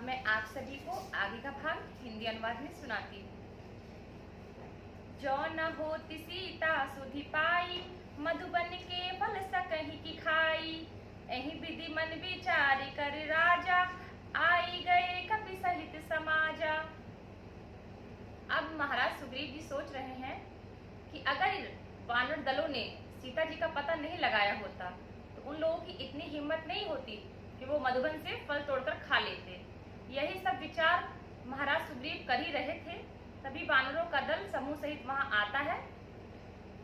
अब मैं आप सभी को आगे का भाग हिंदी अनुवाद में सुनाती हूँ। जो न होती सीता सुधि पाई, मधुबन के फल सकहि की खाई। एहि विधि मन विचार कर राजा, आई गए कपि सहित समाजा। अब महाराज सुग्रीव जी सोच रहे हैं कि अगर वानर दलों ने सीता जी का पता नहीं लगाया होता तो उन लोगों की इतनी हिम्मत नहीं होती कि वो मधुबन से फल तोड़कर खा लेते। यही सब विचार महाराज सुग्रीव कर ही रहे थे, तभी वानरों का दल समूह सहित वहां आता है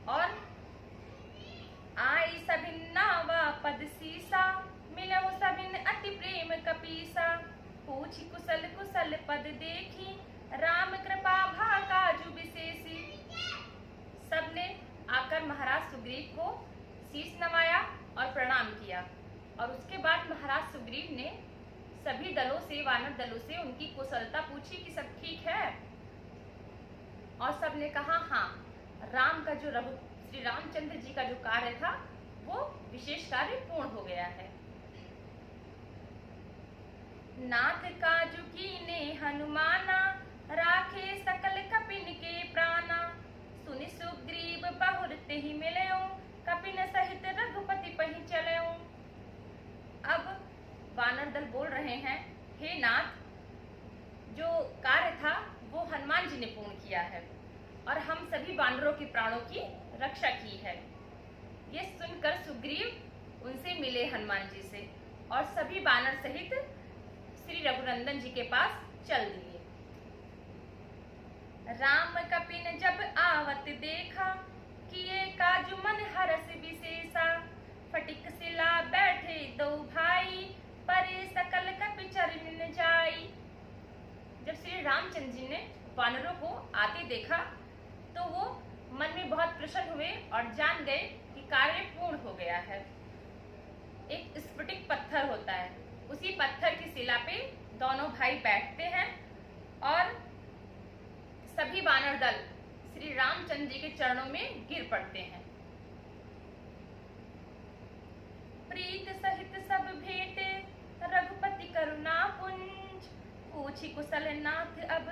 और आई सबिन नावा पद सीसा, मिलहु सबिन अति प्रेम कपीसा। पूछी कुशल कुशल पद देखी, राम कृपा भाकाजु विशेषी। सबने आकर महाराज सुग्रीव को शीश नवाया और प्रणाम किया और उसके बाद महाराज सुग्रीव ने सभी दलों से, वानर दलों से उनकी कुशलता पूछी कि सब ठीक है, और सबने कहा हाँ, राम का जो श्री रामचंद्र जी का जो कार्य था वो विशेष कार्य पूर्ण हो गया है। नाथ काजु कीने हनुमाना, राखे सकल कपिन के प्राणा। सुनि सुग्रीव बहुर तेहि मिलयो, कपिन सहित रघुपति पहि चलयो। अब वानर दल बोल रहे हैं, हे नाथ, जो कार्य था वो हनुमान जी ने पूर्ण किया है और हम सभी वानरों के प्राणों की रक्षा की है। ये सुनकर सुग्रीव उनसे मिले हनुमान जी से और सभी वानर सहित श्री रघुनंदन जी के पास चल दिए। राम कपिन जब आवत देखा, किए काजु मन हरस विशेषा। फटिक सिला बैठे दो भाई, परे सकल कपि चरण जाई। जब श्री रामचंद्र जी ने वानरों को आते देखा तो वो मन में बहुत प्रसन्न हुए और जान गए कि कार्य पूर्ण हो गया है। एक स्फटिक पत्थर होता है, उसी पत्थर की शिला पे दोनों भाई बैठते हैं और सभी वानर दल श्री रामचंद्र जी के चरणों में गिर पड़ते हैं। प्रीत सहित सब भेंटे, रघुपति करुणा पुंज। पूछी कुशल नाथ अब,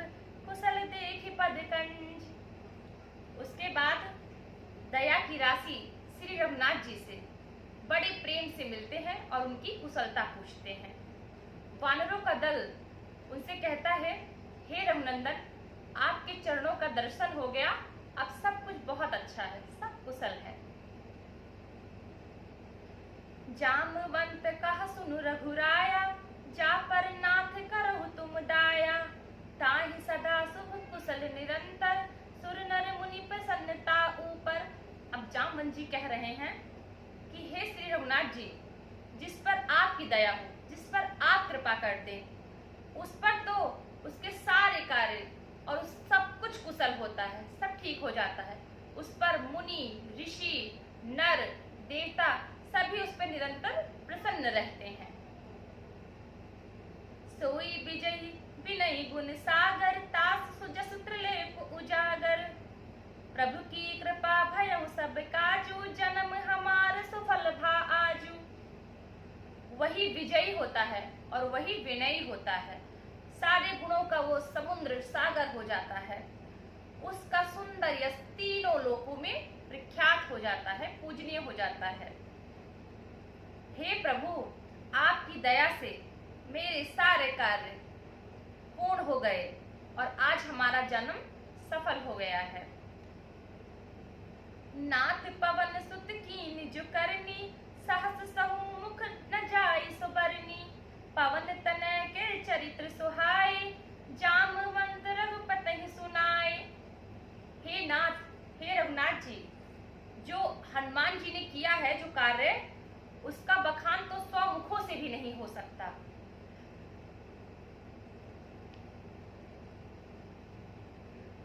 कुशल देखि पद कंज। उसके बाद दया की राशि श्री रघुनाथ जी से बड़े प्रेम से मिलते हैं और उनकी कुशलता पूछते हैं। वानरों का दल उनसे कहता है, हे रघुनंदन, आपके चरणों का दर्शन हो गया, अब सब कुछ बहुत अच्छा है, सब कुशल है। जामवंत कहा सुनु रघुराया, जा पर नाथ करहु तुम दाया। ताहि सदा शुभ कुशल निरंतर, सुर नर मुनि प्रसन्नता ऊपर। अब जामवंत जी कह रहे हैं कि हे श्री रघुनाथ जी, जिस पर आपकी दया हो, जिस पर आप कृपा कर दें, उस पर तो उसके सारे कार्य और सब कुछ कुशल होता है, सब ठीक हो जाता है। उस पर मुनि, ऋषि, नर, देवता सभी उस पर निरंतर प्रसन्न रहते हैं। सोई विजयी विनयी गुण सागर, तास सुजस त्रिलेप उजागर। प्रभु की कृपा भयउ सब काजू, जन्म हमार सुफल भा आजू। वही विजयी होता है और वही विनयी होता है, सारे गुणों का वो समुद्र सागर हो जाता है। उसका सुंदर यश तीनों लोकों में प्रख्यात हो जाता है, पूजनीय हो जाता है। हे प्रभु, आपकी दया से मेरे सारे कार्य पूर्ण हो गए और आज हमारा जन्म सफल हो गया है। नाथ पवन सुत कीन जो करनी, सहस सहु मुख न जाई सुबरनी। पवन तनय के चरित्र सुहाए, जामवंत रघुपति सुनाए। हे नाथ, हे रघुनाथ जी, जो हनुमान जी ने किया है जो कार्य, उसका बखान तो 100 मुखों से भी नहीं हो सकता।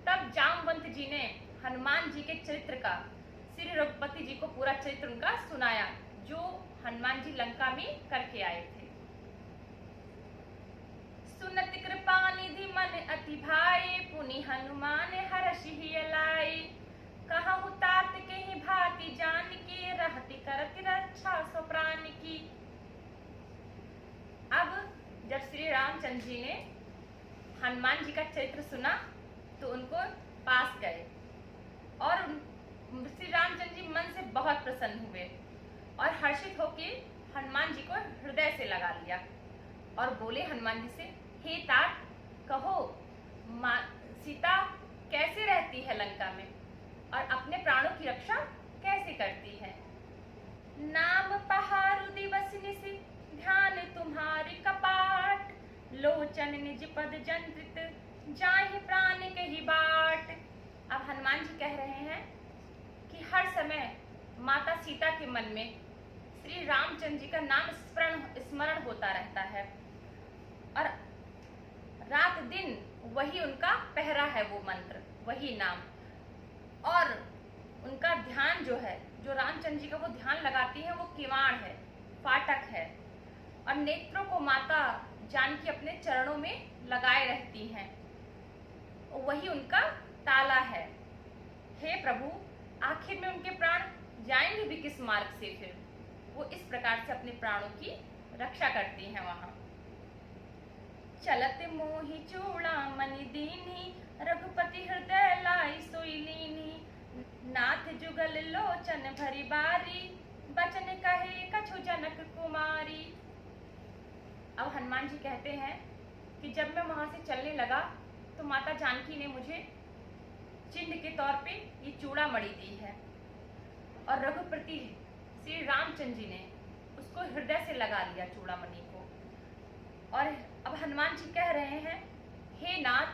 तब जामवंत जी ने हनुमान जी के चरित्र का, श्री रघुपति जी को पूरा चरित्र उनका सुनाया जो हनुमान जी लंका में करके आए थे। सुनत कृपा निधि मन अति भाए, पुनि हनुमान हर्षि हिय लाए। कहहु तात के भांति जान के, रहति करति रक्षा सो प्राण की। अब जब श्री रामचंद्र जी ने हनुमान जी का चरित्र सुना तो उनको पास गए और श्री रामचंद्र जी मन से बहुत प्रसन्न हुए और हर्षित होकर हनुमान जी को हृदय से लगा लिया और बोले हनुमान जी से, हे तात, कहो सीता कैसे रहती है लंका में और अपने प्राणों की रक्षा कैसे करती है। नाम पहारु दिवस निशि ध्यान तुम्हारी कपाट, लोचन निज पद जंत्रित जाहि प्राण कही बाट। अब हनुमान जी कह रहे हैं कि हर समय माता सीता के मन में श्री रामचंद्र जी का नाम स्मरण होता रहता है और रात दिन वही उनका पहरा है, वो मंत्र, वही नाम। और उनका ध्यान जो है, जो रामचंद्र जी का वो ध्यान लगाती है, वो किवाड़ है, फाटक है और नेत्रों को माता जानकी अपने चरणों में लगाए रहती हैं, वही उनका ताला है। हे प्रभु, आखिर में उनके प्राण जाएंगे भी किस मार्ग से? फिर वो इस प्रकार से अपने प्राणों की रक्षा करती हैं वहां। चलत मोहि चूड़ामणि दीनी, रघुपति हृदय लाई सोई लीनी। नाथ जुगल लोचन भरी बारी, बचन कहे कछु जनक कुमारी। अब हनुमान जी कहते हैं कि जब मैं वहां से चलने लगा तो माता जानकी ने मुझे चिन्ह के तौर पे ये चूड़ामणि दी है और रघुपति श्री रामचंद्र जी ने उसको हृदय से लगा लिया चूड़ामणि को। और अब हनुमान जी कह रहे हैं, हे नाथ,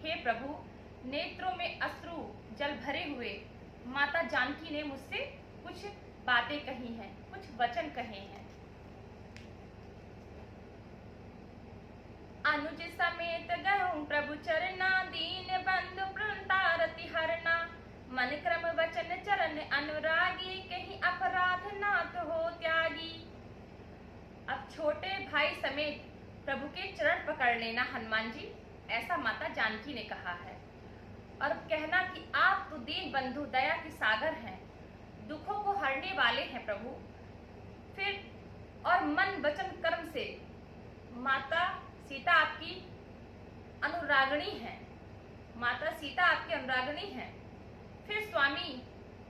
हे प्रभु, नेत्रों में अश्रु जल भरे हुए माता जानकी ने मुझसे कुछ बातें कही हैं, कुछ वचन कहे हैं। अनुज समेत गहूं प्रभु चरना, दीन बंधु प्रणतारति हरना। मन क्रम वचन चरण अनुरागी, कहीं अपराध नाथ हो त्यागी। अब छोटे भाई समेत प्रभु के चरण पकड़ लेना हनुमान जी, ऐसा माता जानकी ने कहा है। और कहना कि आप तो दीन बंधु दया के सागर हैं, दुखों को हरने वाले हैं प्रभु। फिर और मन वचन कर्म से माता सीता आपकी अनुरागणी है, माता सीता आपकी अनुरागणी है। फिर स्वामी,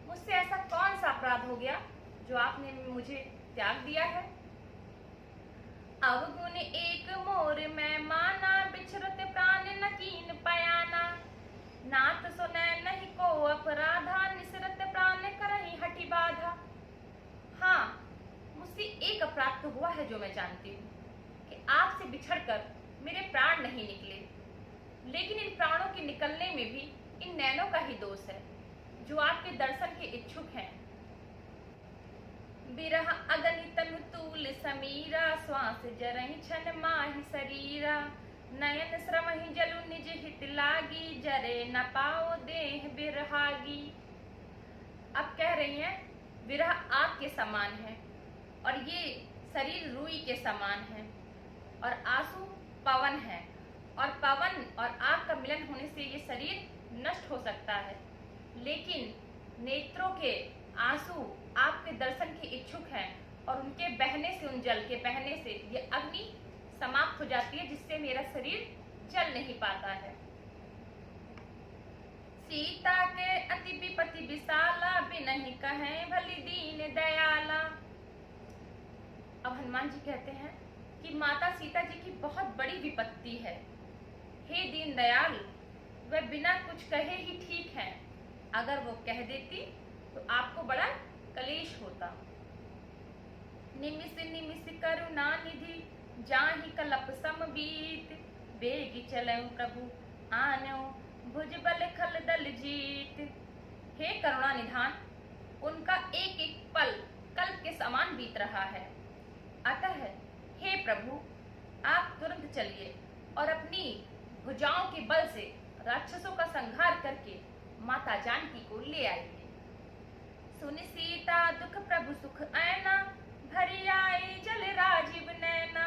मुझसे ऐसा कौन सा अपराध हो गया जो आपने मुझे त्याग दिया है? अवगुण एक मोर मैं माना, बिछरत प्राण न कीन पयाना। नाथ सुनै नहीं को अपराधा, निसरत प्राण करही हठी बाधा। हाँ, मुझसे एक अपराध तो हुआ है जो मैं जानती हूँ कि आपसे बिछड़कर मेरे प्राण नहीं निकले, लेकिन इन प्राणों के निकलने में भी इन नैनों का ही दोष है जो आपके दर्शन के इच्छुक हैं। बिरह अगणित तूल समीरा, श्वास जरहि छन माहि शरीरा। नयन श्रमहि जलु निज हित लागी, जरे न पाओ देह बिरहागी। अब कह रही हैं, विरह आग के समान है और ये शरीर रुई के समान है और आंसू पवन है और पवन और आग का मिलन होने से ये शरीर नष्ट हो सकता है, लेकिन नेत्रों के आंसू आपके दर्शन के इच्छुक हैं और उनके बहने से, उन जल के बहने से ये अग्नि समाप्त हो जाती है, जिससे मेरा शरीर जल नहीं पाता है। सीता के अति विपत्ति विशाला, बिनहि कहें भली दीन दयाला। अब हनुमान जी कहते हैं कि माता सीता जी की बहुत बड़ी विपत्ति है। हे दीन दयाल, वह बिना कुछ कहे ही ठीक है, अगर वो कह देती तो आपको बड़ा कलेश होता। निमिष निमिष करुणा निधि, जाहि कलप समबीत। बेगी चलऊं प्रभु आनऊ, भुज बल खल दल जीत। हे करुणा निधान, उनका एक एक पल कल्प के समान बीत रहा है, अतः हे प्रभु, आप तुरंत चलिए और अपनी भुजाओं के बल से राक्षसों का संहार करके माता जानकी को ले आइए। सुनि सीता दुख प्रभु सुख ऐना, भरी आई जल राजीव नैना।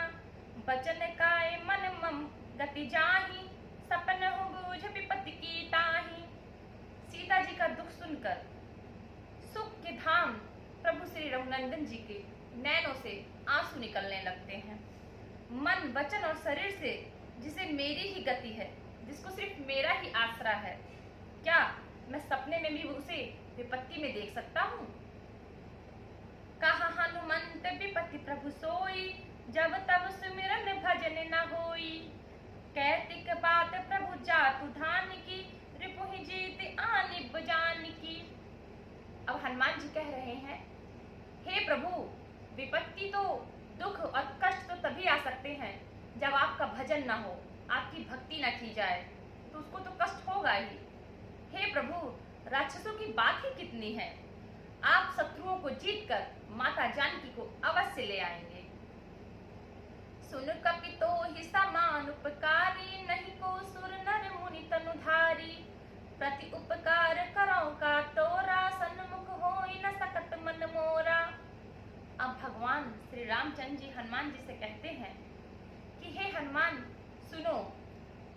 बचन काय मन मम गति जाहि, सपन हो बूझ विपत्ति की ताहि। सीता जी का दुख सुनकर सुख के धाम प्रभु श्री रघुनंदन जी के नैनों से आंसू निकलने लगते हैं मन, वचन और शरीर से जिसे मेरी ही गति है, जिसको सिर्फ मेरा ही आसरा है, क्या मैं सपने में भी उसे विपत्ति में देख सकता हूँ? कहा हनुमंत विपत्ति प्रभु सोई, जब तब सुमिरन भजन न होई। कैतिक बात प्रभु जातु धान की, रिपुहि जीत आनि बजान की। अब हनुमान जी कह रहे हैं, हे प्रभु, विपत्ति तो, दुख और कष्ट तो तभी आ सकते हैं जब आपका भजन ना हो, आपकी भक्ति ना की जाए, तो उसको तो कष्ट होगा ही। हे प्रभु, राक्षसों की बात ही कितनी है, आप शत्रुओं को जीतकर माता जानकी को अवश्य ले आएंगे। सुन कपितो ही समान उपकारी, नहीं को सुर नर मुनि तनुधारी। प्रति उपकार करो का तोरा, सन्मुख होई न सकत मन मोरा। अब भगवान श्री रामचंद्र जी हनुमान जी से कहते हैं कि हे हनुमान, सुनो,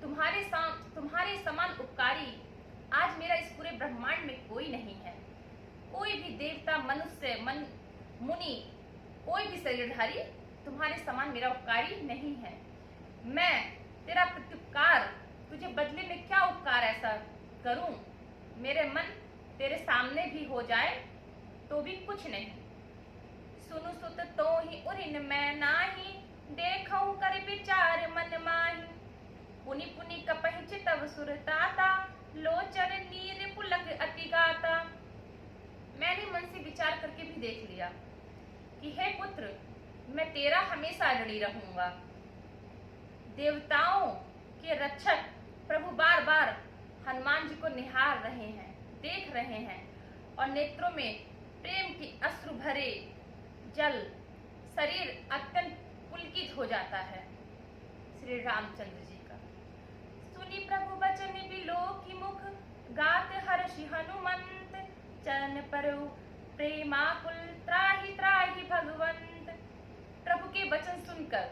तुम्हारे समान उपकारी आज मेरा इस पूरे ब्रह्मांड में कोई नहीं है। कोई भी देवता, मनुष्य, मुनि, कोई भी शरीरधारी तुम्हारे समान मेरा उपकारी नहीं है। मैं तेरा प्रत्युपकार, तुझे बदले में क्या उपकार ऐसा करूं, मेरे मन तेरे सामने भी हो जाए तो भी कुछ नहीं। सुनु सुत तो ही उरिन मैं नाही, देखऊं कर विचार मन माही। पुनि पुनि कपहि चितव सुरताता, लोचन नीर पुलक अति गाता। मैंने मन से विचार करके भी देख लिया कि हे पुत्र, मैं तेरा हमेशा ऋणी रहूंगा। देवताओं के रक्षक प्रभु बार बार हनुमान जी को निहार रहे हैं, देख रहे हैं, और नेत्रों में प्रेम की अश्रु भरे जल, शरीर अत्यंत पुलकित हो जाता है श्री रामचंद्र जी का। सुनी प्रभु वचन बिलो की मुख, गात हर्षि हनुमंत। चरण परु प्रेमाकुल, त्राहि त्राहि भगवंत। प्रभु के वचन सुनकर,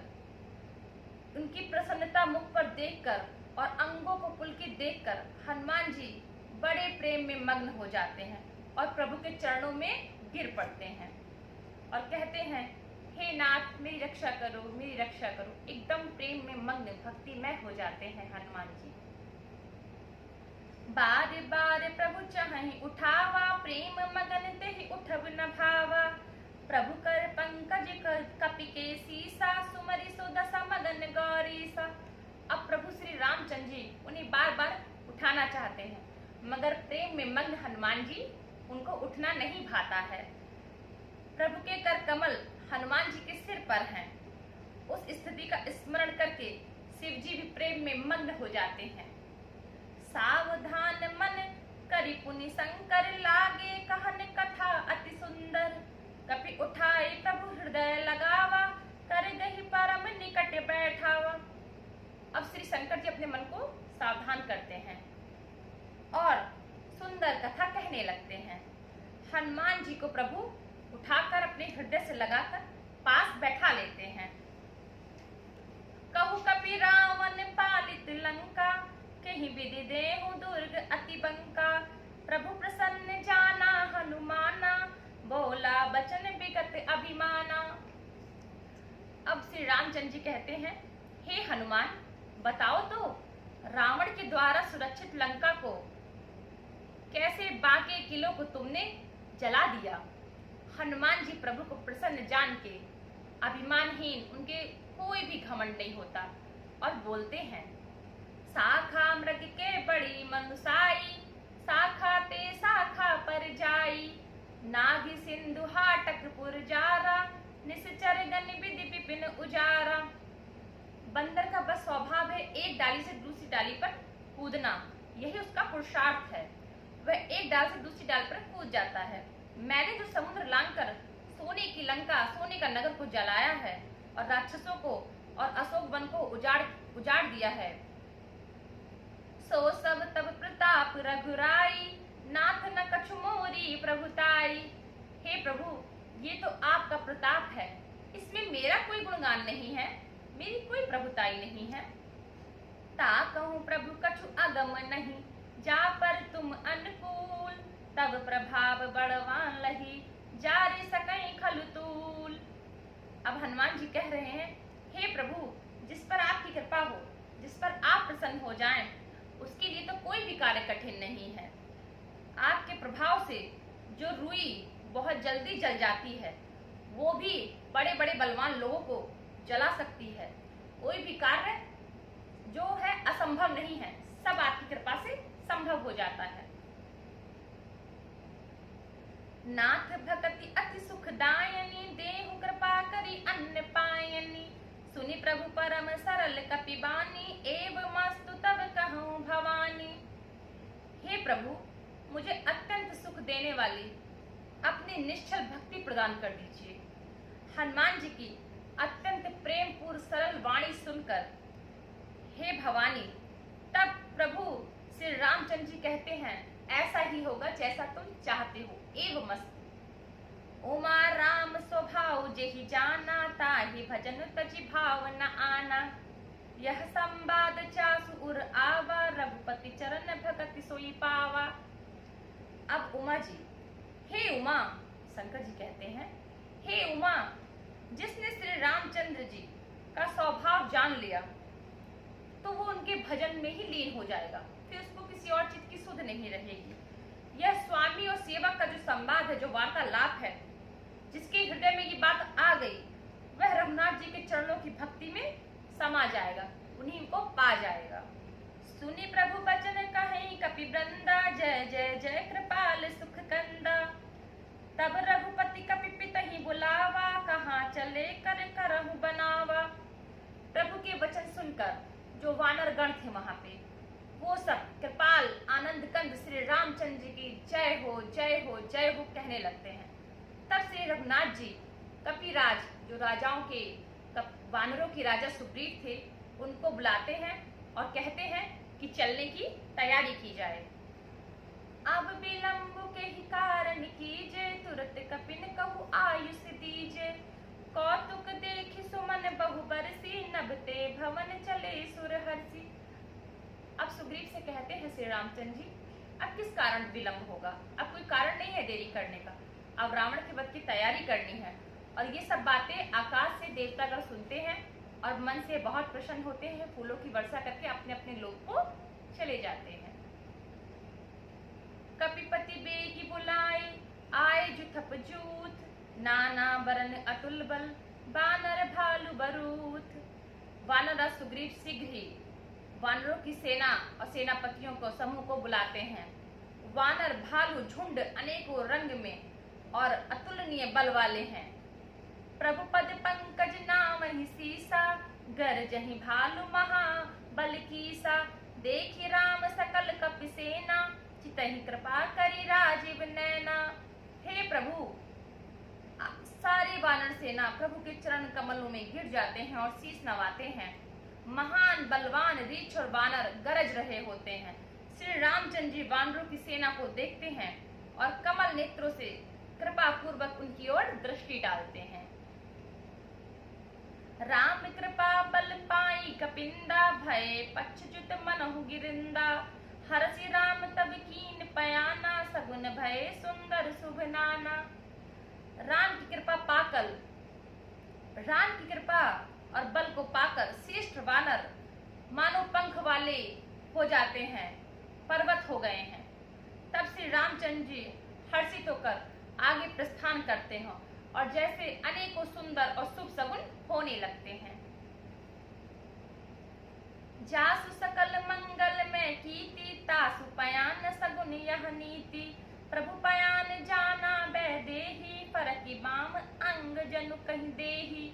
उनकी प्रसन्नता मुख पर देखकर और अंगों को पुलकित देखकर हनुमान जी बड़े प्रेम में मग्न हो जाते हैं और प्रभु के चरणों में गिर पड़ते हैं और कहते हैं, हे नाथ, मेरी रक्षा करो, मेरी रक्षा करो। एकदम प्रेम में मग्न, भक्तिमय हो जाते हैं हनुमान जी। बार बार प्रभु चाहि उठावा, प्रेम मगन तेहि उठब न भावा। प्रभु कर पंकज कपि के सीसा, सुमरि सो दशा मगन गौरीसा। अब प्रभु श्री रामचंद्र जी उन्हें बार बार उठाना चाहते हैं, मगर प्रेम में मग्न हनुमान जी उनको उठना नहीं भाता है। प्रभु के कर कमल हनुमान जी के सिर पर हैं। उस स्थिति का स्मरण करके शिव जी भी प्रेम में मग्न हो जाते हैं। सावधान मन करि पुनि शंकर, लागे कहन कथा अति सुंदर। कपि उठाई प्रभु हृदय लगावा, कर गहि परम निकट बैठावा। अब श्री शंकर जी अपने मन को सावधान करते हैं और सुंदर कथा कहने लगते हैं। हनुमान जी को प्रभु उठाकर अपने हृदय से लगाकर पास बैठा लेते हैं। कहु कपि रावण पालित लंका, कहीं विधि देहु दुर्ग अति बंका। प्रभु प्रसन्न जाना हनुमाना, बोला बचन विगत अभिमाना। अब श्री रामचंद्र जी कहते हैं, हे हनुमान, बताओ तो, रावण के द्वारा सुरक्षित लंका को कैसे बाके किलों को तुमने जला दिया। हनुमान जी प्रभु को प्रसन्न जान के अभिमानहीन, उनके कोई भी घमंड नहीं होता और बोलते हैं, शाखा मृग के बड़ी मनुसाई, शाखा ते शाखा पर जाई। नागी सिंधु हाटक पुरजारा, निश्चर गन विधि विपिन उजारा। बंदर का बस स्वभाव है एक डाली से दूसरी डाली पर कूदना, यही उसका पुरुषार्थ है। वह एक डाल से दूसरी डाल पर कूद जाता है। मैंने जो समुद्र लांघकर सोने की लंका, सोने का नगर को जलाया है और राक्षसों को और अशोक वन को उजाड़ दिया है, सो सब तब प्रताप रघुराई, नाथ न कछु मोरी प्रभुताई। हे प्रभु, ये तो आपका प्रताप है, इसमें मेरा कोई गुणगान नहीं है, मेरी कोई प्रभुताई नहीं है। ता कहूँ प्रभु कछु अगम नहीं, जा पर तुम अनुकूल। तब प्रभाव बड़वान लही, जारे सकई खलु तूल। अब हनुमान जी कह रहे हैं, हे प्रभु, जिस पर आपकी कृपा हो, जिस पर आप प्रसन्न हो जाएं, उसके लिए तो कोई भी कार्य कठिन नहीं है। आपके प्रभाव से जो रुई बहुत जल्दी जल जाती है, वो भी बड़े बड़े बलवान लोगों को जला सकती है। कोई भी कार्य जो है असंभव नहीं है, सब आपकी कृपा से संभव हो जाता है। नाथ भक्ति अति सुखदायनी, देहु कृपा करी अन्न पायनी। सुनि प्रभु परम सरल कपिबानी, एव मस्तु तब कहूँ भवानी। हे प्रभु, मुझे अत्यंत सुख देने वाली अपनी निश्चल भक्ति प्रदान कर दीजिए। हनुमान जी की अत्यंत प्रेम पूर्ण सरल वाणी सुनकर हे भवानी, तब प्रभु श्री रामचंद्र जी कहते हैं, ऐसा ही होगा जैसा तुम चाहते हो। एव मस्त उमा राम स्वभाव जेहि जाना, ताहि भजन तजि भाव न आना। यह संवाद चासु उर आवा, रघुपति चरण भगति सोई पावा। अब उमा जी, हे उमा, शंकर जी कहते हैं, हे उमा, जिसने श्री रामचंद्र जी का स्वभाव जान लिया तो वो उनके भजन में ही लीन हो जाएगा, फिर उसको किसी और चीज की सुध नहीं रहेगी। यह स्वामी और सेवक का जो संवाद है, जो वार्तालाप है, जिसके हृदय में ये बात आ गई, वह रघुनाथ जी के चरणों की भक्ति में समा जाएगा, उन्हीं को पा जाएगा। सुनि प्रभु बचन कहीं कपि वृंदा, जय जय जय कृपाल सुख कंदा। तब रघुपति कपि पितहि बुलावा, कहाँ चले कर करहु बनावा। प्रभु के वचन सुनकर जो वानर गण थे वहां पे, वो सब कृपाल आनंद कंद श्री रामचंद्र जी की जय हो जय हो जय हो कहने लगते हैं। तब से रघुनाथ जी कपिराज, जो राजाओं के वानरों के राजा सुग्रीव थे, उनको बुलाते हैं और कहते हैं कि चलने की तैयारी की जाए। अब विलंब के ही कारण कीजे, तुरत कपिन कहु आयुष दीजे। कौतुक देखि सुमन बहु बरसी, नभते भवन चले सुर हर्षि। अब सुग्रीव से कहते हैं श्री रामचंद्र जी, अब किस कारण विलंब होगा? अब कोई कारण नहीं है देरी करने का, अब रावण के वध की तैयारी करनी है। और ये सब बातें आकाश से देवतागण सुनते हैं और मन से बहुत प्रसन्न होते हैं, फूलों की वर्षा करके अपने अपने लोक को चले जाते हैं। कपिपति बेगी बुलाए, आए जुथप जूथ, नाना बरन अतुल बल, बानर भालु बरूथ। वानर सुग्रीव शीघ्र ही वानरों की सेना और सेनापतियों को समूह को बुलाते हैं। वानर भालू झुंड अनेकों रंग में और अतुलनीय बल वाले हैं। प्रभु पद पंकज नाम ही सीसा, गरजहि भालु महा बल कीसा। देखि राम सकल कपि सेना, चितहि कृपा करी राजीव नैना। हे प्रभु, सारे वानर सेना प्रभु के चरण कमलों में गिर जाते हैं और शीश नवाते हैं। महान बलवान रीछ और वानर गरज रहे होते हैं। श्री रामचंद्र जी वानरों की सेना को देखते हैं और कमल नेत्रों से कृपा पूर्वक उनकी ओर दृष्टि डालते हैं। राम कृपा बल पाई कपिंदा, भय पक्षजुत मनहु गिरिंदा। हरसि राम तब कीन पयाना, सगुन भय सुंदर शुभ नाना। राम की कृपा और बल को पाकर श्रेष्ठ वानर मानो पंख वाले हो जाते हैं, पर्वत हो गए हैं। तब श्री रामचंद्र जी हर्षित होकर आगे प्रस्थान करते हैं और जैसे अनेकों सुंदर और शुभ सगुन होने लगते हैं। जासु सकल मंगल में कीति, तासु पयान सगुन यह नीति। प्रभु पयान जाना बैदेही, फरकी बाम अंग जनु कहीं देही।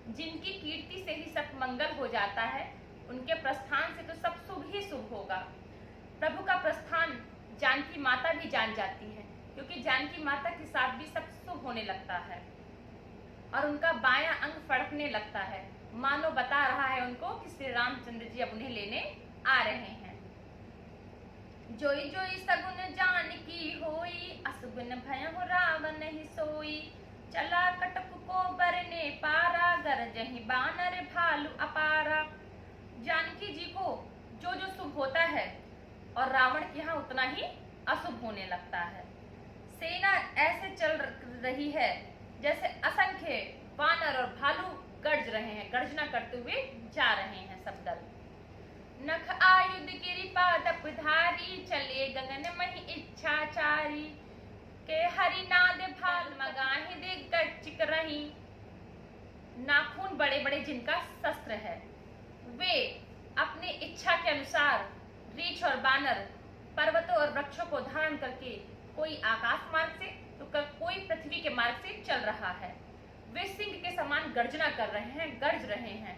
जिनकी कीर्ति से ही सब मंगल हो जाता है, उनके प्रस्थान से तो सब शुभ ही शुभ होगा। प्रभु का प्रस्थान जानकी माता भी जान जाती है, क्योंकि जानकी माता के साथ भी सब शुभ होने लगता है और उनका बायां अंग फड़कने लगता है, मानो बता रहा है उनको कि श्री रामचंद्र जी अब उन्हें लेने आ रहे हैं। जोई जोई सगुन जानकी होई, असुगुन भयहु रावण ही सोई। चला कटक को बरने पारा, गरजहि बानर भालू अपारा। जानकी जी को जो जो शुभ होता है और रावण के यहाँ उतना ही अशुभ होने लगता है। सेना ऐसे चल रही है जैसे असंख्य वानर और भालू गर्ज रहे हैं, गर्जना करते हुए जा रहे हैं सब दल। नख आयुध गिरिपा दपधारी, चले गगन मही इच्छाचारी, के हरिनाद भाल मगाहे दिग्गज चिक रही। नाखून बड़े बड़े जिनका शस्त्र है, वे अपनी इच्छा के अनुसार रीछ और बानर पर्वतों और वृक्षों को धारण करके कोई आकाश मार्ग से तो कोई पृथ्वी के मार्ग से चल रहा है। वे सिंह के समान गर्जना कर रहे हैं, गरज रहे हैं,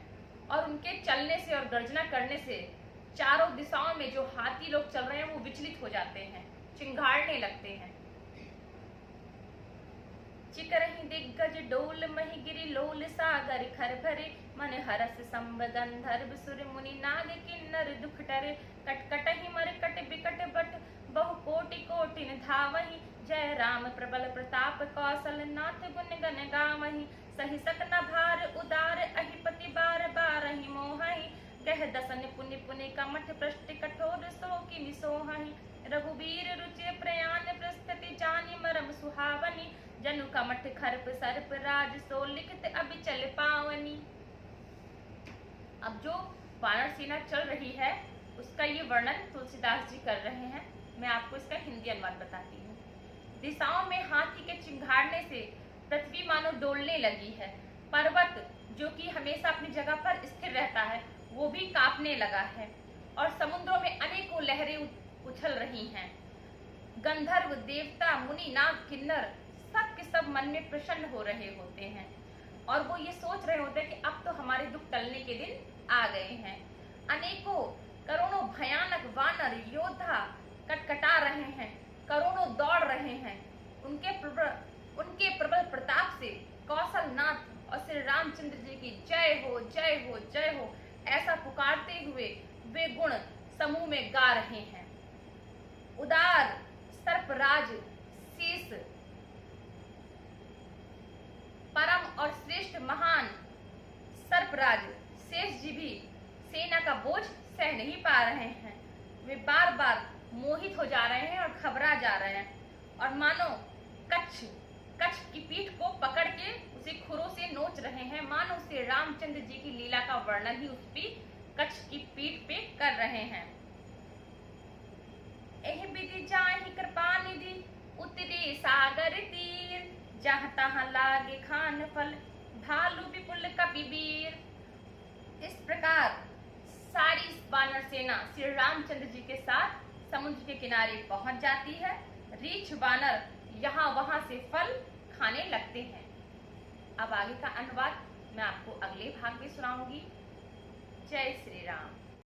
और उनके चलने से और गर्जना करने से चारों दिशाओं में जो हाथी लोग चल रहे हैं वो विचलित हो जाते हैं, चिंगाड़ने लगते हैं। चिकरही दिग्गज डोल मही गिरी लोल सागर खर भरे, मन हरस संब गंधर्व सुर मुनि नाग किन्नर दुख टरे। कटकटहि मरकट बिकट बट बहु कोटि कोटिन धावहि, जय राम प्रबल प्रताप कौशल नाथ गुण गण गावहि। सही सक न भार उदार अहिपति बार बारहि मोहहि, कह दसन पुनि पुनि कमठ पृष्ठ कठोर सो किमि सोहहि। रघुबीर रुचि प्रयाण प्रस्तुति जानि मरम सुहावनी, जनु कमठ खरप सर्प राज सो लिखत अबिचल पावनी। अब जो वानर सेना चल रही है उसका ये वर्णन तुलसीदास जी कर रहे हैं। मैं आपको इसका हिंदी अनुवाद बताती हूँ। दिशाओं में हाथी के चिंघाड़ने से पृथ्वी मानो डोलने लगी है। पर्वत जो कि हमेशा अपनी जगह पर स्थिर रहता है वो भी कांपने लगा है, और समुद्रों में अनेकों लहरें उछल रही हैं। गंधर्व देवता मुनि नाग किन्नर सब के सब मन में प्रसन्न हो रहे होते हैं, और वो ये सोच रहे होते हैं कि अब तो हमारे दुख टलने के दिन आ गए हैं। अनेकों करोड़ों भयानक वानर योद्धा कटकटा रहे हैं, करोड़ों दौड़ रहे हैं। उनके प्रबल प्रताप से कौशलनाथ और श्री रामचंद्र जी की जय हो जय हो जय हो ऐसा पुकारते हुए वे गुण समूह में गा रहे हैं। उदार सर्पराज शेष, परम और श्रेष्ठ महान सर्पराज शेष जी भी सेना का बोझ सह नहीं पा रहे हैं। वे बार बार मोहित हो जा रहे हैं और घबरा जा रहे हैं, और मानो कच्छ की पीठ को पकड़ के उसे खुरों से नोच रहे हैं, मानो श्री रामचंद्र जी की लीला का वर्णन ही उस कच्छ की पीठ पे कर रहे हैं। एह विधि जाहि कृपा निधि, उतरे सागर तीर, जहाँ तहाँ लागे खान फल, भालू विपुल कपिवीर। इस प्रकार सारी वानर सेना श्री रामचंद्र जी के साथ समुद्र के किनारे पहुंच जाती है। रीछ वानर यहाँ वहां से फल खाने लगते हैं। अब आगे का अनुवाद मैं आपको अगले भाग में सुनाऊंगी। जय श्री राम।